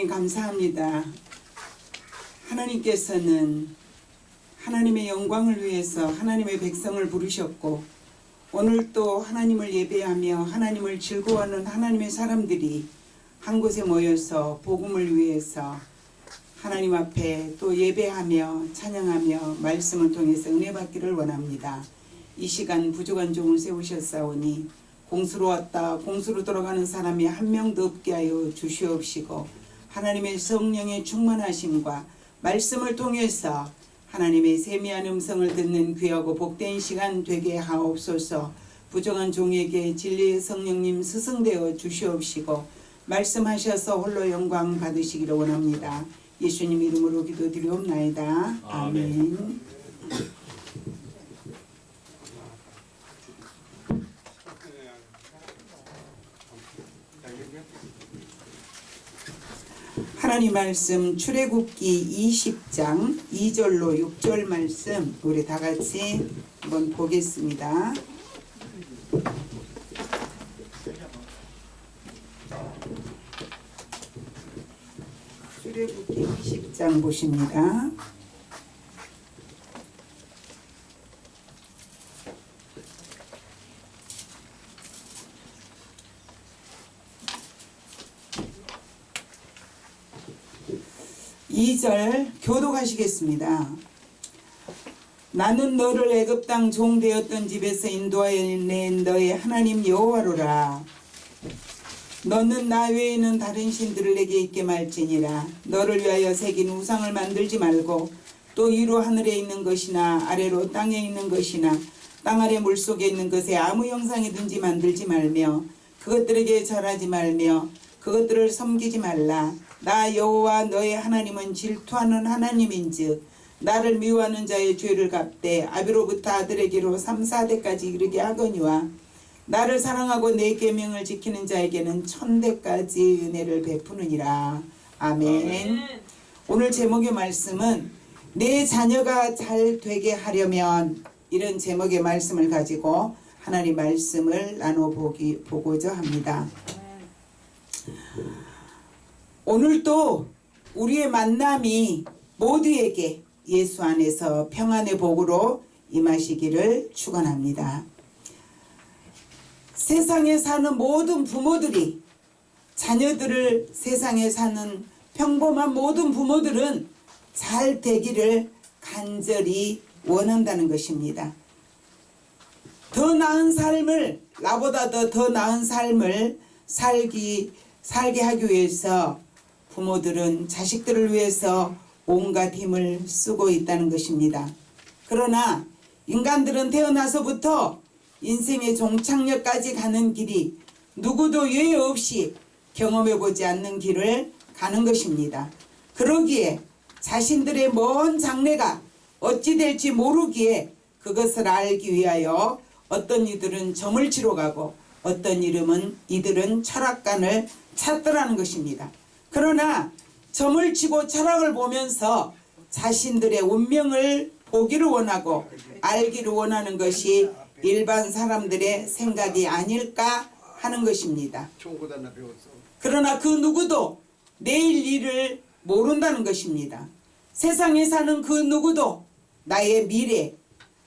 감사합니다. 하나님께서는 하나님의 영광을 위해서 하나님의 백성을 부르셨고, 오늘 또 하나님을 예배하며 하나님을 즐거워하는 하나님의 사람들이 한 곳에 모여서 복음을 위해서 하나님 앞에 또 예배하며 찬양하며 말씀을 통해서 은혜 받기를 원합니다. 이 시간 부족한 종을 세우셨사오니 공수로 왔다 공수로 돌아가는 사람이 한 명도 없게 하여 주시옵시고, 하나님의 성령의 충만하심과 말씀을 통해서 하나님의 세미한 음성을 듣는 귀하고 복된 시간 되게 하옵소서. 부정한 종에게 진리의 성령님 스승되어 주시옵시고 말씀하셔서 홀로 영광 받으시기를 원합니다. 예수님 이름으로 기도드리옵나이다. 아멘. 하나님 말씀 출애굽기 20장 2절로 6절 말씀 우리 다 같이 한번 보겠습니다. 출애굽기 20장 보십니다. 이 절 교독하시겠습니다. 나는 너를 애굽 땅 종 되었던 집에서 인도하여 낸 너의 하나님 여호와로라. 너는 나 외에는 다른 신들을 내게 있게 말지니라. 너를 위하여 새긴 우상을 만들지 말고 또 위로 하늘에 있는 것이나 아래로 땅에 있는 것이나 땅 아래 물속에 있는 것에 아무 형상이든지 만들지 말며 그것들에게 절하지 말며 그것들을 섬기지 말라. 나 여호와 너의 하나님은 질투하는 하나님인즉 나를 미워하는 자의 죄를 갚되 아비로부터 아들에게로 3, 4대까지 이르게 하거니와 나를 사랑하고 내 계명을 지키는 자에게는 1000대까지 은혜를 베푸느니라. 아멘. 오늘 제목의 말씀은 내 자녀가 잘 되게 하려면, 이런 제목의 말씀을 가지고 하나님 말씀을 나눠보고자 합니다. 오늘도 우리의 만남이 모두에게 예수 안에서 평안의 복으로 임하시기를 축원합니다. 세상에 사는 모든 부모들이 자녀들을, 세상에 사는 평범한 모든 부모들은 잘 되기를 간절히 원한다는 것입니다. 더 나은 삶을, 나보다 더 나은 삶을 살게 하기 위해서 부모들은 자식들을 위해서 온갖 힘을 쓰고 있다는 것입니다. 그러나 인간들은 태어나서부터 인생의 종착역까지 가는 길이 누구도 예외 없이 경험해보지 않는 길을 가는 것입니다. 그러기에 자신들의 먼 장래가 어찌 될지 모르기에 그것을 알기 위하여 어떤 이들은 점을 치러 가고 어떤 이들은 철학관을 찾더라는 것입니다. 그러나 점을 치고 철학을 보면서 자신들의 운명을 보기를 원하고 알기를 원하는 것이 일반 사람들의 생각이 아닐까 하는 것입니다. 그러나 그 누구도 내일 일을 모른다는 것입니다. 세상에 사는 그 누구도 나의 미래,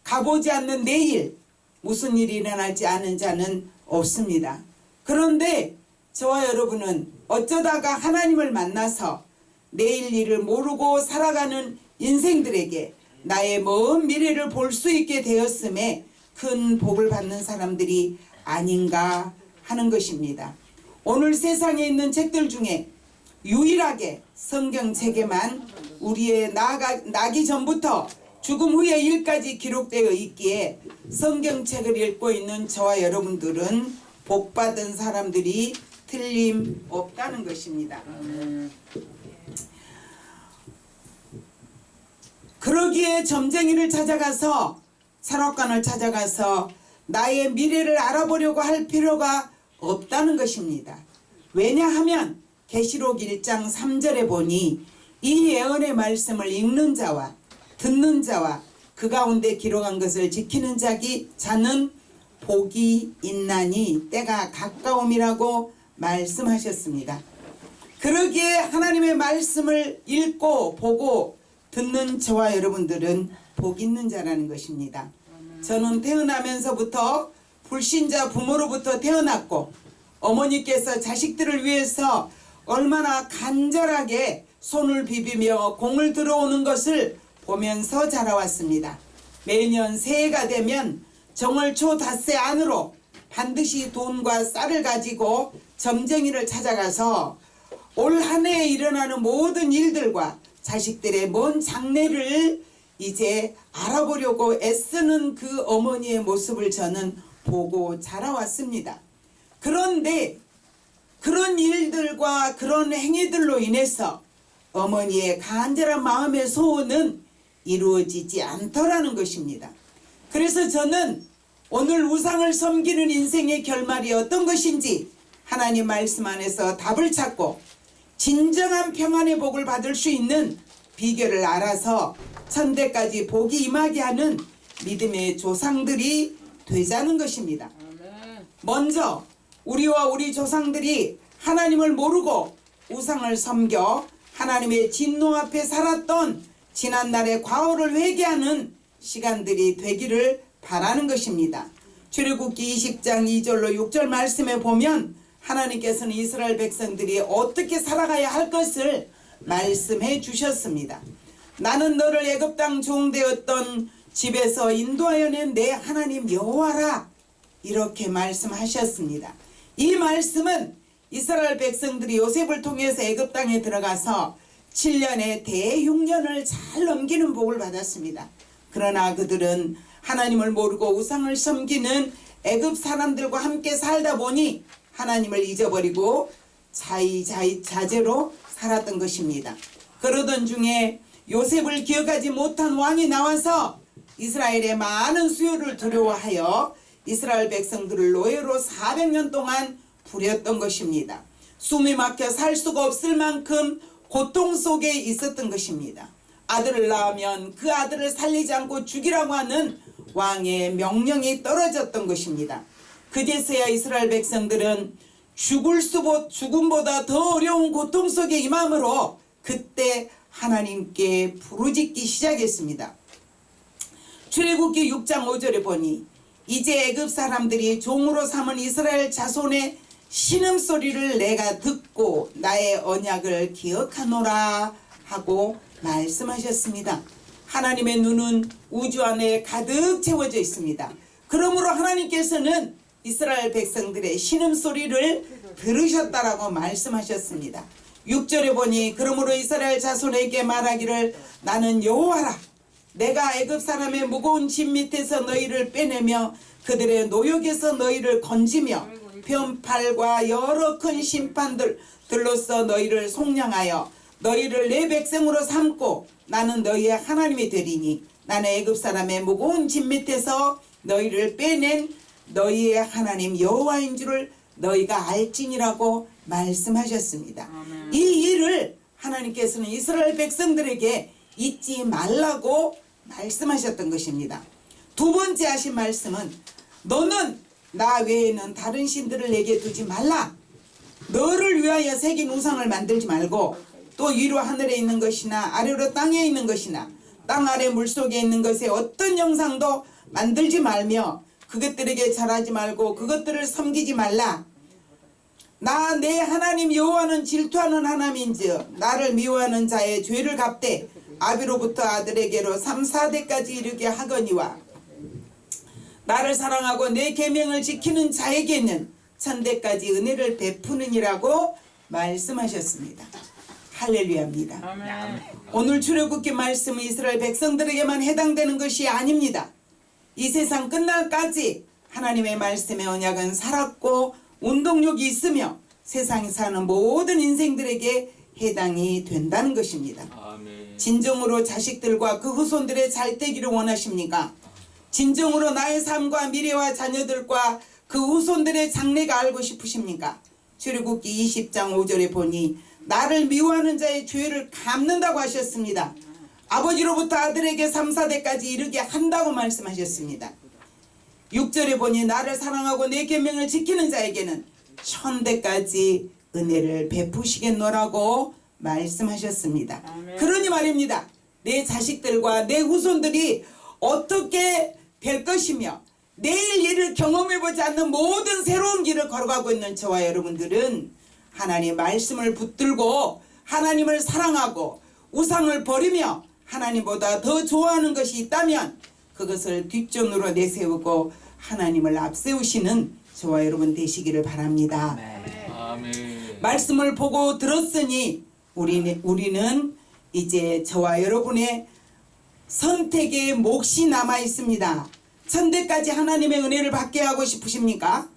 가보지 않는 내일, 무슨 일이 일어나지 않은 자는 없습니다. 그런데 저와 여러분은 어쩌다가 하나님을 만나서 내일 일을 모르고 살아가는 인생들에게 나의 먼 미래를 볼 수 있게 되었음에 큰 복을 받는 사람들이 아닌가 하는 것입니다. 오늘 세상에 있는 책들 중에 유일하게 성경책에만 우리의 나기 전부터 죽음 후의 일까지 기록되어 있기에 성경책을 읽고 있는 저와 여러분들은 복받은 사람들이 틀림없다는 것입니다. 그러기에 점쟁이를 찾아가서, 철학관을 찾아가서 나의 미래를 알아보려고 할 필요가 없다는 것입니다. 왜냐하면 계시록 1장 3절에 보니 이 예언의 말씀을 읽는 자와 듣는 자와 그 가운데 기록한 것을 지키는 자는 복이 있나니 때가 가까움이라고 말씀하셨습니다. 그러기에 하나님의 말씀을 읽고 보고 듣는 저와 여러분들은 복 있는 자라는 것입니다. 저는 태어나면서부터 불신자 부모로부터 태어났고 어머니께서 자식들을 위해서 얼마나 간절하게 손을 비비며 공을 들어오는 것을 보면서 자라왔습니다. 매년 새해가 되면 정월 초 닷새 안으로 반드시 돈과 쌀을 가지고 점쟁이를 찾아가서 올 한 해에 일어나는 모든 일들과 자식들의 먼 장래를 이제 알아보려고 애쓰는 그 어머니의 모습을 저는 보고 자라왔습니다. 그런데 그런 일들과 그런 행위들로 인해서 어머니의 간절한 마음의 소원은 이루어지지 않더라는 것입니다. 그래서 저는 오늘 우상을 섬기는 인생의 결말이 어떤 것인지 하나님 말씀 안에서 답을 찾고 진정한 평안의 복을 받을 수 있는 비결을 알아서 천대까지 복이 임하게 하는 믿음의 조상들이 되자는 것입니다. 먼저 우리와 우리 조상들이 하나님을 모르고 우상을 섬겨 하나님의 진노 앞에 살았던 지난날의 과오를 회개하는 시간들이 되기를 바라는 것입니다. 출애굽기 20장 2절로 6절 말씀에 보면 하나님께서는 이스라엘 백성들이 어떻게 살아가야 할 것을 말씀해 주셨습니다. 나는 너를 애굽 땅 종되었던 집에서 인도하여 낸 내 하나님 여호와라, 이렇게 말씀하셨습니다. 이 말씀은 이스라엘 백성들이 요셉을 통해서 애굽 땅에 들어가서 7년의 대흉년을 잘 넘기는 복을 받았습니다. 그러나 그들은 하나님을 모르고 우상을 섬기는 애굽 사람들과 함께 살다 보니 하나님을 잊어버리고 자제로 살았던 것입니다. 그러던 중에 요셉을 기억하지 못한 왕이 나와서 이스라엘의 많은 수요를 두려워하여 이스라엘 백성들을 노예로 400년 동안 부렸던 것입니다. 숨이 막혀 살 수가 없을 만큼 고통 속에 있었던 것입니다. 아들을 낳으면 그 아들을 살리지 않고 죽이라고 하는 왕의 명령이 떨어졌던 것입니다. 그제서야 이스라엘 백성들은 죽음보다 더 어려운 고통 속에 임함으로 그때 하나님께 부르짖기 시작했습니다. 출애굽기 6장 5절에 보니 이제 애굽 사람들이 종으로 삼은 이스라엘 자손의 신음소리를 내가 듣고 나의 언약을 기억하노라 하고 말씀하셨습니다. 하나님의 눈은 우주 안에 가득 채워져 있습니다. 그러므로 하나님께서는 이스라엘 백성들의 신음소리를 들으셨다라고 말씀하셨습니다. 6절에 보니 그러므로 이스라엘 자손에게 말하기를 나는 여호와라, 내가 애굽 사람의 무거운 짐 밑에서 너희를 빼내며 그들의 노역에서 너희를 건지며 편팔과 여러 큰 심판들로서 너희를 속량하여 너희를 내 백성으로 삼고 나는 너희의 하나님이 되리니 나는 애굽 사람의 무거운 짐 밑에서 너희를 빼낸 너희의 하나님 여호와인 줄을 너희가 알지니라고 말씀하셨습니다. 아멘. 이 일을 하나님께서는 이스라엘 백성들에게 잊지 말라고 말씀하셨던 것입니다. 두 번째 하신 말씀은 너는 나 외에는 다른 신들을 내게 두지 말라. 너를 위하여 새긴 우상을 만들지 말고 또 위로 하늘에 있는 것이나 아래로 땅에 있는 것이나 땅 아래 물속에 있는 것에 어떤 형상도 만들지 말며 그것들에게 절하지 말고 그것들을 섬기지 말라. 나 내 하나님 여호와는 질투하는 하나님인즉 나를 미워하는 자의 죄를 갚되 아비로부터 아들에게로 3, 4대까지 이르게 하거니와 나를 사랑하고 내 계명을 지키는 자에게는 천대까지 은혜를 베푸느니라고 말씀하셨습니다. 할렐루야입니다. 아멘. 오늘 출애굽기 말씀은 이스라엘 백성들에게만 해당되는 것이 아닙니다. 이 세상 끝날까지 하나님의 말씀의 언약은 살았고 운동력이 있으며 세상에 사는 모든 인생들에게 해당이 된다는 것입니다. 아멘. 진정으로 자식들과 그 후손들의 잘 되기를 원하십니까? 진정으로 나의 삶과 미래와 자녀들과 그 후손들의 장래가 알고 싶으십니까? 출애굽기 20장 5절에 보니 나를 미워하는 자의 죄를 갚는다고 하셨습니다. 아버지로부터 아들에게 3, 4대까지 이르게 한다고 말씀하셨습니다. 6절에 보니 나를 사랑하고 내 계명을 지키는 자에게는 1000대까지 은혜를 베푸시겠노라고 말씀하셨습니다. 아멘. 그러니 말입니다. 내 자식들과 내 후손들이 어떻게 될 것이며 내일 일을 경험해보지 않는 모든 새로운 길을 걸어가고 있는 저와 여러분들은 하나님의 말씀을 붙들고 하나님을 사랑하고 우상을 버리며 하나님보다 더 좋아하는 것이 있다면 그것을 뒷전으로 내세우고 하나님을 앞세우시는 저와 여러분 되시기를 바랍니다. 아멘. 말씀을 보고 들었으니 우리는 이제 저와 여러분의 선택의 몫이 남아 있습니다. 천대까지 하나님의 은혜를 받게 하고 싶으십니까?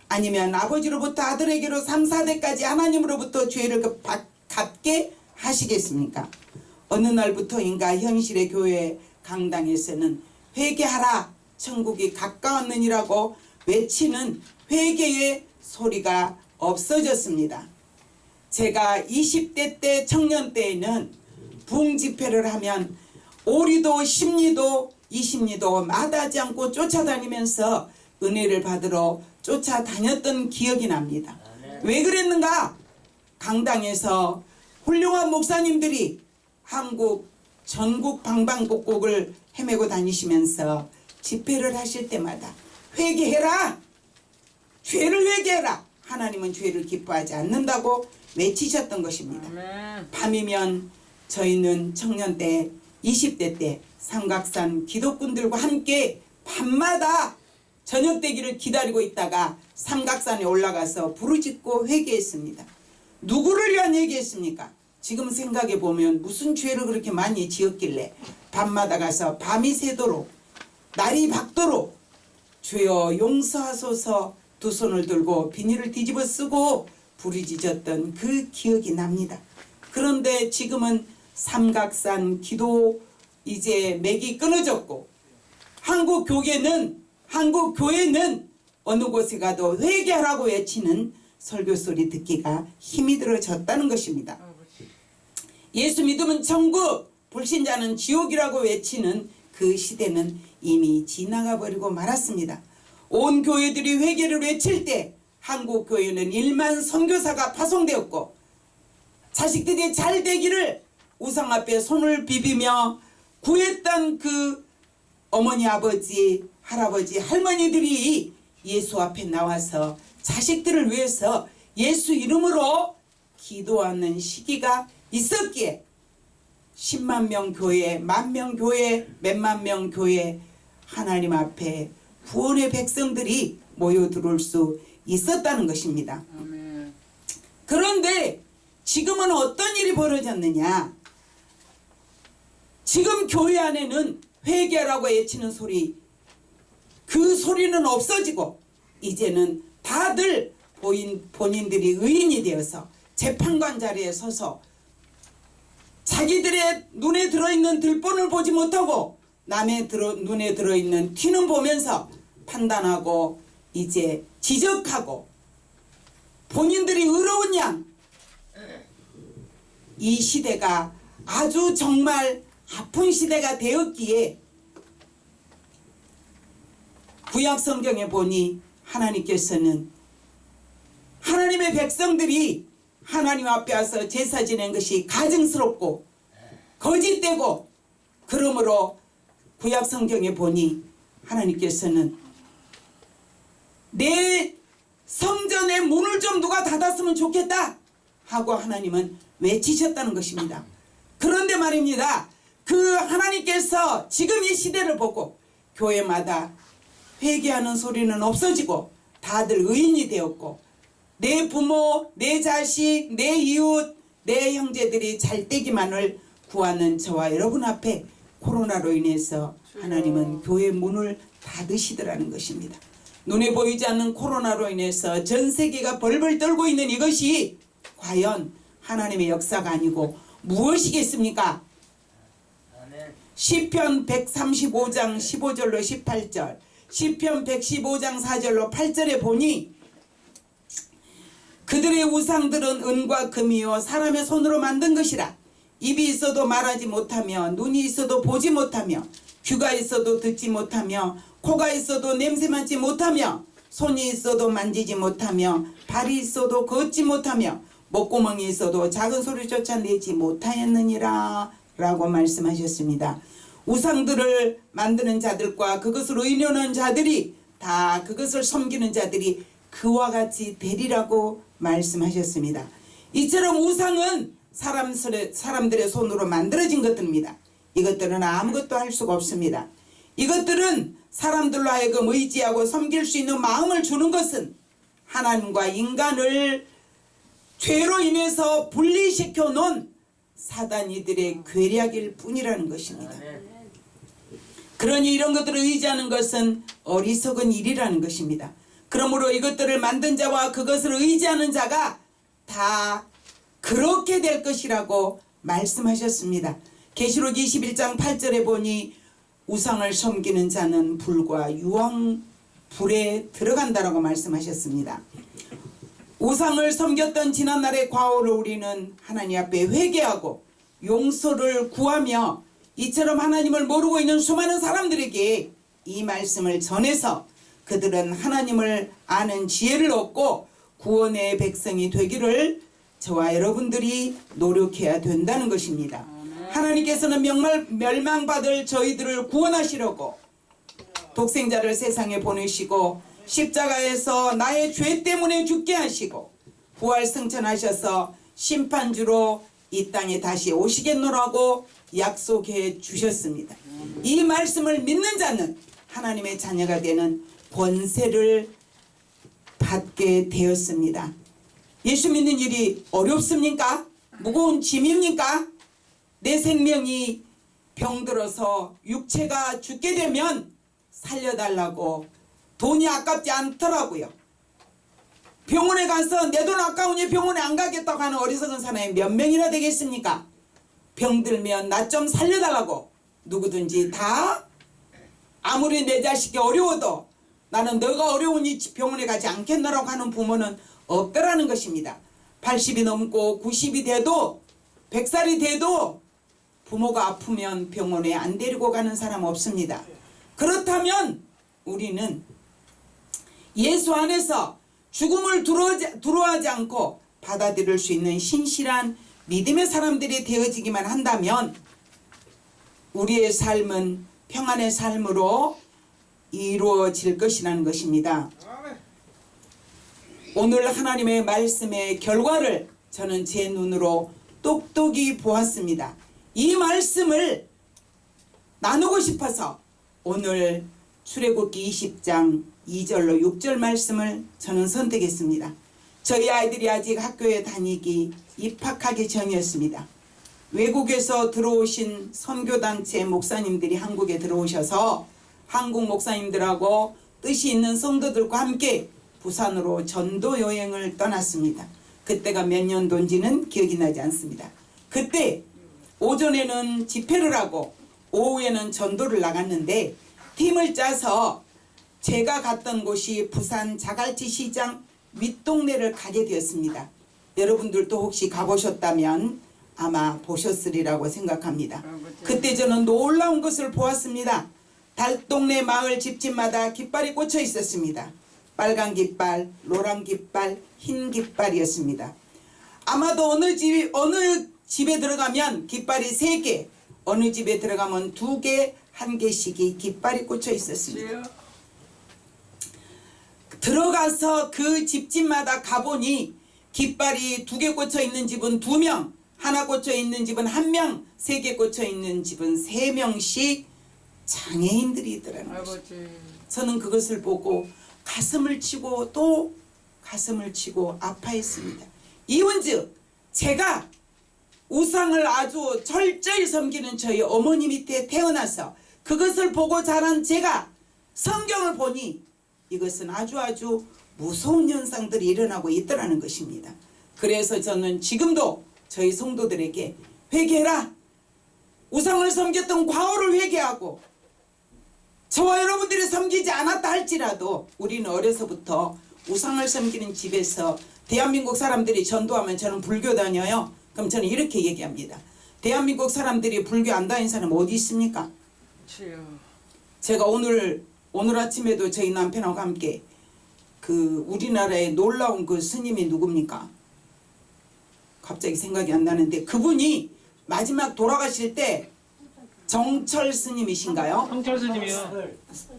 아니면 아버지로부터 아들에게로 3, 4대까지 하나님으로부터 죄를 갚게 하시겠습니까? 어느 날부터인가 현실의 교회 강당에서는 회개하라 천국이 가까웠느니라고 외치는 회개의 소리가 없어졌습니다. 제가 20대 때 청년 때에는 부흥 집회를 하면 오리도 10리도 20리도 마다하지 않고 쫓아다니면서 은혜를 받으러 쫓아다녔던 기억이 납니다. 왜 그랬는가? 강당에서 훌륭한 목사님들이 한국 전국 방방곡곡을 헤매고 다니시면서 집회를 하실 때마다 회개해라! 죄를 회개해라! 하나님은 죄를 기뻐하지 않는다고 외치셨던 것입니다. 아멘. 밤이면 저희는 청년 때 20대 때 삼각산 기독군들과 함께 밤마다 저녁 되기를 기다리고 있다가 삼각산에 올라가서 부르짖고 회개했습니다. 누구를 위한 회개했습니까? 지금 생각해 보면 무슨 죄를 그렇게 많이 지었길래 밤마다 가서 밤이 새도록 날이 밝도록 주여 용서하소서 두 손을 들고 비닐을 뒤집어 쓰고 부르짖었던 그 기억이 납니다. 그런데 지금은 삼각산 기도 이제 맥이 끊어졌고 한국 교회는 어느 곳에 가도 회개하라고 외치는 설교 소리 듣기가 힘이 들어졌다는 것입니다. 예수 믿으면 천국, 불신자는 지옥이라고 외치는 그 시대는 이미 지나가 버리고 말았습니다. 온 교회들이 회개를 외칠 때 한국 교회는 1만 선교사가 파송되었고 자식들이 잘 되기를 우상 앞에 손을 비비며 구했던 그 어머니, 아버지, 할아버지, 할머니들이 예수 앞에 나와서 자식들을 위해서 예수 이름으로 기도하는 시기가 있었기에 10만 명 교회, 10,000명 교회, 몇만 명 교회 하나님 앞에 구원의 백성들이 모여 들어올 수 있었다는 것입니다. 아멘. 그런데 지금은 어떤 일이 벌어졌느냐? 지금 교회 안에는 회개라고 외치는 소리, 그 소리는 없어지고 이제는 다들 본인들이 의인이 되어서 재판관 자리에 서서 자기들의 눈에 들어있는 들본을 보지 못하고 남의 눈에 들어있는 티는 보면서 판단하고 이제 지적하고 본인들이 의로운 양, 이 시대가 아주 정말 아픈 시대가 되었기에 구약 성경에 보니 하나님께서는 하나님의 백성들이 하나님 앞에 와서 제사 지낸 것이 가증스럽고 거짓되고 그러므로 구약 성경에 보니 하나님께서는 내 성전의 문을 좀 누가 닫았으면 좋겠다 하고 하나님은 외치셨다는 것입니다. 그런데 말입니다. 그 하나님께서 지금 이 시대를 보고 교회마다 회개하는 소리는 없어지고 다들 의인이 되었고 내 부모, 내 자식, 내 이웃, 내 형제들이 잘 되기만을 구하는 저와 여러분 앞에 코로나로 인해서 하나님은 교회 문을 닫으시더라는 것입니다. 눈에 보이지 않는 코로나로 인해서 전 세계가 벌벌 떨고 있는 이것이 과연 하나님의 역사가 아니고 무엇이겠습니까? 시편 135장 15절로 18절, 시편 115장 4절로 8절에 보니 그들의 우상들은 은과 금이요 사람의 손으로 만든 것이라. 입이 있어도 말하지 못하며 눈이 있어도 보지 못하며 귀가 있어도 듣지 못하며 코가 있어도 냄새 맡지 못하며 손이 있어도 만지지 못하며 발이 있어도 걷지 못하며 목구멍이 있어도 작은 소리조차 내지 못하였느니라 라고 말씀하셨습니다. 우상들을 만드는 자들과 그것을 의논하는 자들이 다 그것을 섬기는 자들이 그와 같이 되리라고 말씀하셨습니다. 이처럼 우상은 사람들의 손으로 만들어진 것들입니다. 이것들은 아무것도 할 수가 없습니다. 이것들은 사람들로 하여금 의지하고 섬길 수 있는 마음을 주는 것은 하나님과 인간을 죄로 인해서 분리시켜 놓은 사단이들의 괴략일 뿐이라는 것입니다. 그러니 이런 것들을 의지하는 것은 어리석은 일이라는 것입니다. 그러므로 이것들을 만든 자와 그것을 의지하는 자가 다 그렇게 될 것이라고 말씀하셨습니다. 계시록 21장 8절에 보니 우상을 섬기는 자는 불과 유황불에 들어간다라고 말씀하셨습니다. 우상을 섬겼던 지난날의 과오를 우리는 하나님 앞에 회개하고 용서를 구하며 이처럼 하나님을 모르고 있는 수많은 사람들에게 이 말씀을 전해서 그들은 하나님을 아는 지혜를 얻고 구원의 백성이 되기를 저와 여러분들이 노력해야 된다는 것입니다. 하나님께서는 멸망받을 저희들을 구원하시려고 독생자를 세상에 보내시고 십자가에서 나의 죄 때문에 죽게 하시고 부활승천하셔서 심판주로 이 땅에 다시 오시겠노라고 약속해 주셨습니다. 이 말씀을 믿는 자는 하나님의 자녀가 되는 권세를 받게 되었습니다. 예수 믿는 일이 어렵습니까? 무거운 짐입니까? 내 생명이 병들어서 육체가 죽게 되면 살려달라고 돈이 아깝지 않더라고요. 병원에 가서 내 돈 아까우니 병원에 안 가겠다고 하는 어리석은 사람이 몇 명이나 되겠습니까? 병들면 나 좀 살려달라고 누구든지 다 아무리 내 자식이 어려워도 나는 너가 어려우니 병원에 가지 않겠노라고 하는 부모는 없더라는 것입니다. 80이 넘고 90이 돼도 100살이 돼도 부모가 아프면 병원에 안 데리고 가는 사람 없습니다. 그렇다면 우리는 예수 안에서 죽음을 두려워하지 않고 받아들일 수 있는 신실한 믿음의 사람들이 되어지기만 한다면 우리의 삶은 평안의 삶으로 이루어질 것이라는 것입니다. 오늘 하나님의 말씀의 결과를 저는 제 눈으로 똑똑히 보았습니다. 이 말씀을 나누고 싶어서 오늘 출애굽기 20장 2절로 6절 말씀을 저는 선택했습니다. 저희 아이들이 아직 학교에 다니기 입학하기 전이었습니다. 외국에서 들어오신 선교단체 목사님들이 한국에 들어오셔서 한국 목사님들하고 뜻이 있는 성도들과 함께 부산으로 전도 여행을 떠났습니다. 그때가 몇 년도인지는 기억이 나지 않습니다. 그때 오전에는 집회를 하고 오후에는 전도를 나갔는데 팀을 짜서 제가 갔던 곳이 부산 자갈치 시장 윗동네를 가게 되었습니다. 여러분들도 혹시 가보셨다면 아마 보셨으리라고 생각합니다. 그때 저는 놀라운 것을 보았습니다. 달동네 마을 집집마다 깃발이 꽂혀 있었습니다. 빨간 깃발, 노란 깃발, 흰 깃발이었습니다. 아마도 어느 집에 들어가면 깃발이 3개, 어느 집에 들어가면 2개, 1개씩이 깃발이 꽂혀 있었습니다. 들어가서 그 집집마다 가보니 깃발이 2개 꽂혀 있는 집은 2명, 하나 꽂혀 있는 집은 1명, 3개 꽂혀 있는 집은 3명씩 장애인들이 있더라는 것입니다. 저는 그것을 보고 가슴을 치고 또 가슴을 치고 아파했습니다. 이원즉 제가 우상을 아주 철저히 섬기는 저희 어머니 밑에 태어나서 그것을 보고 자란 제가 성경을 보니 이것은 아주 무서운 현상들이 일어나고 있더라는 것입니다. 그래서 저는 지금도 저희 성도들에게 회개해라. 우상을 섬겼던 과오를 회개하고 저와 여러분들이 섬기지 않았다 할지라도 우리는 어려서부터 우상을 섬기는 집에서 대한민국 사람들이 전도하면 저는 불교 다녀요. 그럼 저는 이렇게 얘기합니다. 대한민국 사람들이 불교 안 다닌 사람 어디 있습니까? 제가 오늘 아침에도 저희 남편하고 함께 그 우리나라에 놀라운 그 스님이 누굽니까? 갑자기 생각이 안 나는데 그분이 마지막 돌아가실 때 정철 스님이신가요? 성철 스님이요.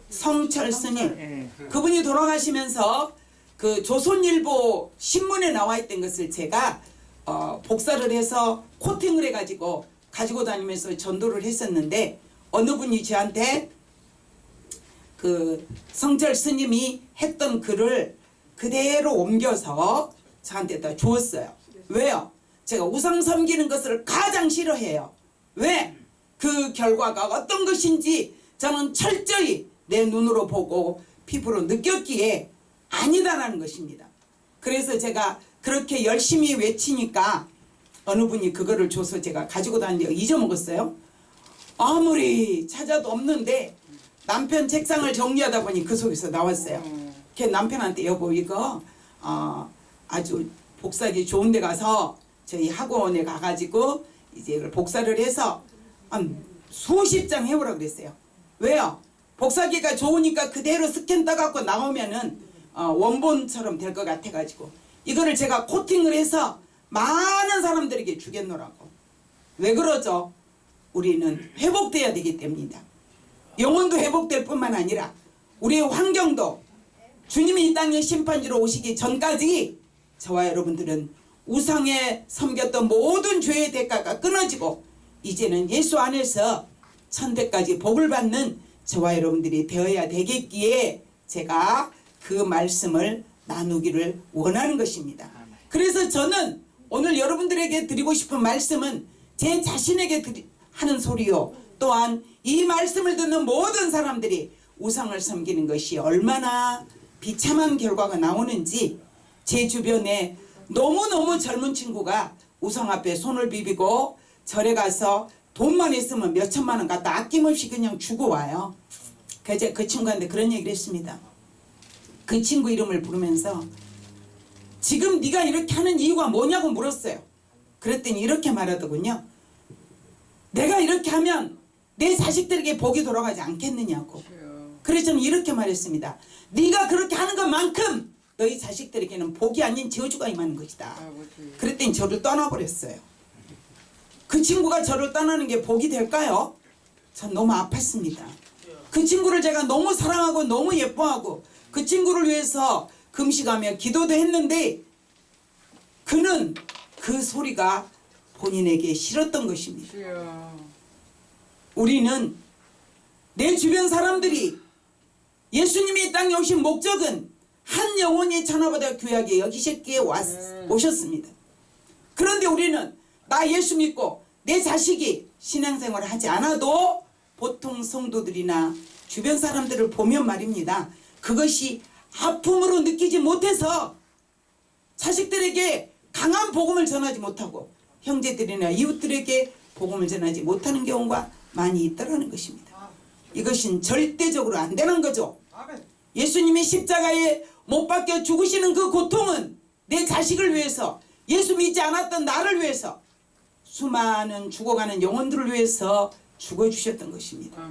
성철 스님. 예. 그분이 돌아가시면서 그 조선일보 신문에 나와 있던 것을 제가 복사를 해서 코팅을 해가지고 가지고 다니면서 전도를 했었는데 어느 분이 저한테 그 성철 스님이 했던 글을 그대로 옮겨서 저한테 주었어요. 왜요? 제가 우상 섬기는 것을 가장 싫어해요. 왜? 그 결과가 어떤 것인지 저는 철저히 내 눈으로 보고 피부로 느꼈기에 아니다라는 것입니다. 그래서 제가 그렇게 열심히 외치니까 어느 분이 그거를 줘서 제가 가지고 다니다가 잊어먹었어요. 아무리 찾아도 없는데 남편 책상을 정리하다 보니 그 속에서 나왔어요. 걔 남편한테 여보 이거 아주 복사기 좋은 데 가서 저희 학원에 가가지고 이제 이걸 복사를 해서 한 수십 장 해오라 그랬어요. 왜요? 복사기가 좋으니까 그대로 스캔 떠갖고 나오면은 원본처럼 될 것 같아가지고 이거를 제가 코팅을 해서 많은 사람들에게 주겠노라고. 왜 그러죠? 우리는 회복돼야 되기 때문이다. 영혼도 회복될 뿐만 아니라 우리의 환경도 주님이 이 땅에 심판지로 오시기 전까지 저와 여러분들은 우상에 섬겼던 모든 죄의 대가가 끊어지고 이제는 예수 안에서 천대까지 복을 받는 저와 여러분들이 되어야 되겠기에 제가 그 말씀을 나누기를 원하는 것입니다. 그래서 저는 오늘 여러분들에게 드리고 싶은 말씀은 제 자신에게 하는 소리요. 또한 이 말씀을 듣는 모든 사람들이 우상을 섬기는 것이 얼마나 비참한 결과가 나오는지 제 주변에 너무너무 젊은 친구가 우상 앞에 손을 비비고 절에 가서 돈만 있으면 몇 천만 원 갖다 아낌없이 그냥 주고 와요. 그래서 그 친구한테 그런 얘기를 했습니다. 그 친구 이름을 부르면서 지금 네가 이렇게 하는 이유가 뭐냐고 물었어요. 그랬더니 이렇게 말하더군요. 내가 이렇게 하면 내 자식들에게 복이 돌아가지 않겠느냐고. 그래서 저는 이렇게 말했습니다. 네가 그렇게 하는 것만큼 너희 자식들에게는 복이 아닌 저주가 임하는 것이다. 그랬더니 저를 떠나버렸어요. 그 친구가 저를 떠나는 게 복이 될까요? 전 너무 아팠습니다. 그 친구를 제가 너무 사랑하고 너무 예뻐하고 그 친구를 위해서 금식하며 기도도 했는데 그는 그 소리가 본인에게 싫었던 것입니다. 우리는 내 주변 사람들이 예수님이 이 땅에 오신 목적은 한 영혼이 천하보다 귀하게 여기셨기에 오셨습니다. 그런데 우리는 나 예수 믿고 내 자식이 신앙생활을 하지 않아도 보통 성도들이나 주변 사람들을 보면 말입니다. 그것이 아픔으로 느끼지 못해서 자식들에게 강한 복음을 전하지 못하고 형제들이나 이웃들에게 복음을 전하지 못하는 경우가 많이 있다는 것입니다. 이것은 절대적으로 안 되는 거죠. 예수님이 십자가에 못 박혀 죽으시는 그 고통은 내 자식을 위해서 예수 믿지 않았던 나를 위해서 수많은 죽어가는 영혼들을 위해서 죽어주셨던 것입니다.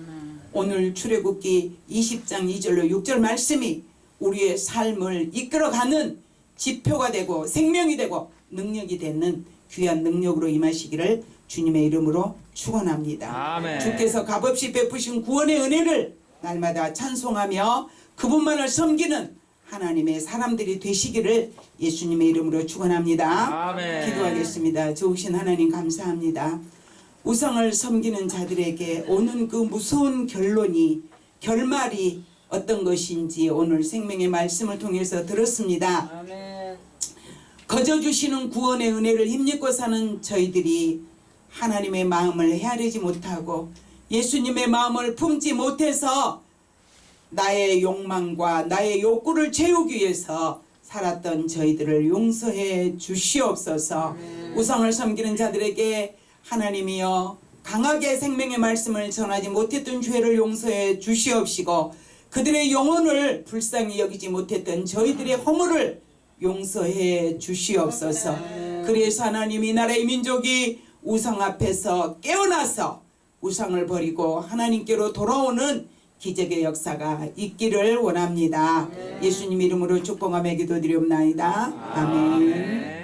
오늘 출애굽기 20장 2절로 6절 말씀이 우리의 삶을 이끌어가는 지표가 되고 생명이 되고 능력이 되는 귀한 능력으로 임하시기를 주님의 이름으로 축원합니다. 아멘. 주께서 값없이 베푸신 구원의 은혜를 날마다 찬송하며 그분만을 섬기는 하나님의 사람들이 되시기를 예수님의 이름으로 축원합니다. 아멘. 기도하겠습니다. 좋으신 하나님 감사합니다. 우상을 섬기는 자들에게 오는 그 무서운 결말이 어떤 것인지 오늘 생명의 말씀을 통해서 들었습니다. 아멘. 거저주시는 구원의 은혜를 힘입고 사는 저희들이 하나님의 마음을 헤아리지 못하고 예수님의 마음을 품지 못해서 나의 욕망과 나의 욕구를 채우기 위해서 살았던 저희들을 용서해 주시옵소서. 우상을 섬기는 자들에게 하나님이여 강하게 생명의 말씀을 전하지 못했던 죄를 용서해 주시옵시고 그들의 영혼을 불쌍히 여기지 못했던 저희들의 허물을 용서해 주시옵소서. 그래서 하나님 이 나라의 민족이 우상 앞에서 깨어나서 우상을 버리고 하나님께로 돌아오는 기적의 역사가 있기를 원합니다. 예수님 이름으로 축복하며 기도드리옵나이다. 아멘.